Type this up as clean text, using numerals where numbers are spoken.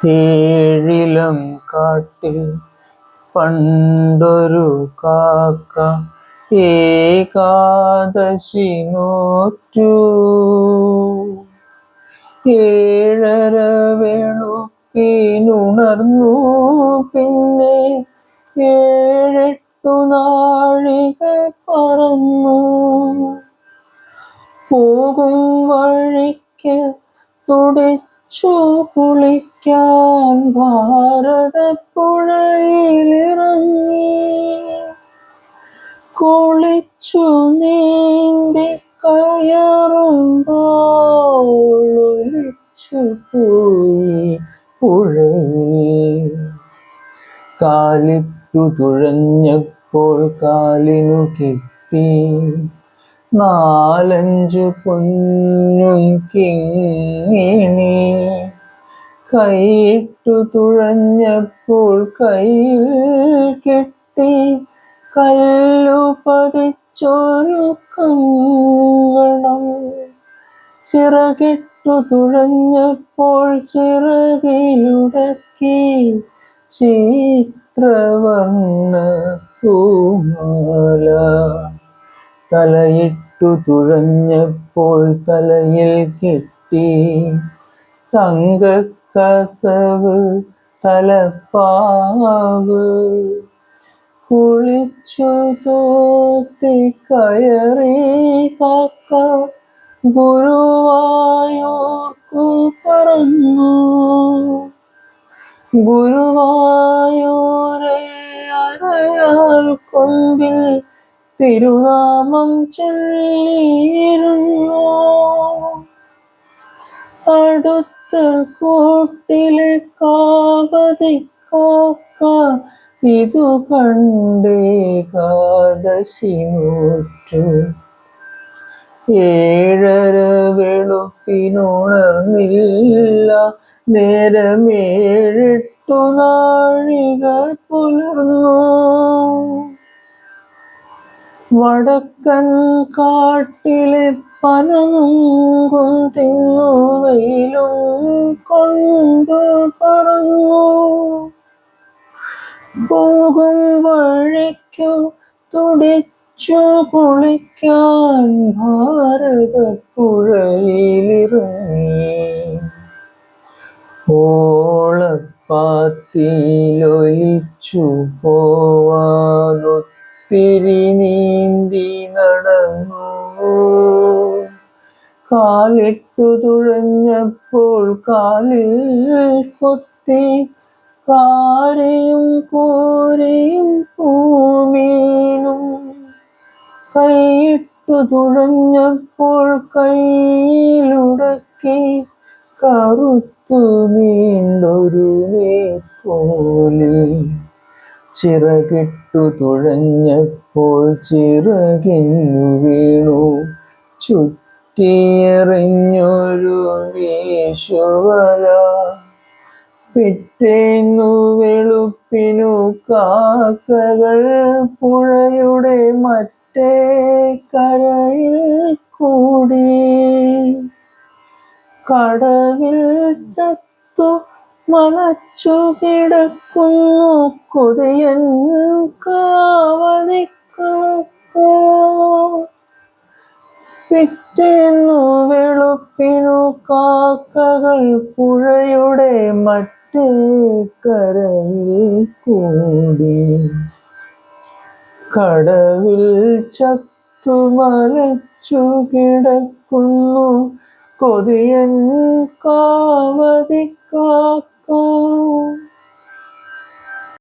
ഏഴിലം കാട്ടിൽ പണ്ടൊരു കാക്ക ഏകാദശി നോറ്റു. 7:30 വെളുപ്പിനുണർന്നു. പിന്നെ 7-8 നാഴിക പറന്നു. പോകും വഴിക്ക് തുടിച്ചു കുളിക്കാൻ ഭാരതപ്പുഴയിലിറങ്ങി. കുളിച്ചു നീന്തി കയറുമ്പോൾ ഒലിച്ചു പോയി പുഴയിൽ. കാലിട്ടു തുഴഞ്ഞപ്പോൾ കാലിനു കിട്ടി 4-5 പൊന്നും കിങ്ങിണി. കൈയിട്ടു തുഴഞ്ഞപ്പോൾ കയ്യിൽ കിട്ടി കല്ലു പതിച്ചൊരു കങ്കണം. ചിറകിട്ടു തുഴഞ്ഞപ്പോൾ ചിറകിലുടക്കി ചിത്രവർണ്ണ പൂമാല. തലയിട്ടു തുഴഞ്ഞപ്പോൾ തലയിൽ കിട്ടി തങ്കക്കസവ് തലപ്പാവ്. കുളിച്ചു തോത്തി കയറി കാക്ക ഗുരുവായൂർക്കു പറന്നു. ഗുരുവായൂരെ അരയാൽ കൊമ്പിൽ തിരുനാമം ചൊല്ലിയിരുന്നു. അടുത്ത കൂട്ടിലെ കാവതിക്കാക്ക ഇതു കണ്ടേകാദശി നോറ്റു. 7:30 വെളുപ്പിനുണർന്നില്ല. നേരം 7-8 നാഴിക പുലർന്നു. വടക്കൻ കാട്ടിലെ പനനുങ്കും തിന്നു വെയിലും കൊണ്ടു പറന്നു. പോകും വഴിക്കു തുടിച്ചു കുളിക്കാൻ ഭാരതപ്പുഴയിലിറങ്ങി. ഓളപ്പാത്തിയിലൊലിച്ചു പോവാനൊത്തിരി നീന്തി നടന്നു. കാലിട്ടു തുഴഞ്ഞപ്പോൾ കാലിൽ കൊത്തി കാരിയും കോരിയും പൂമീനും. കൈയിട്ടു തുഴഞ്ഞപ്പോൾ കയ്യിലുടക്കി കറുത്തു നീണ്ടൊരു നീർക്കോലി. ചിറകിട്ടു തുഴഞ്ഞപ്പോൾ ചിറകിന്നു വീണു ചുറ്റിയെറിഞ്ഞൊരു വീശുവല. പിറ്റേന്നു വെളുപ്പിനു കാക്കകൾ പുഴയുടെ മറ്റേ കരയിൽ കൂടി. കടവിൽ ചത്തു മലച്ചു കിടക്കുന്നു കൊതിയൻ കാവതിക്കാക്ക. പിറ്റേന്നു വെളുപ്പിനു കാക്കകൾ പുഴയുടെ മറ്റേ കരയിൽ കൂടി. കടവിൽ ചത്തു മലച്ചു കിടക്കുന്നു കൊതിയൻ കാവതിക്കാക്ക.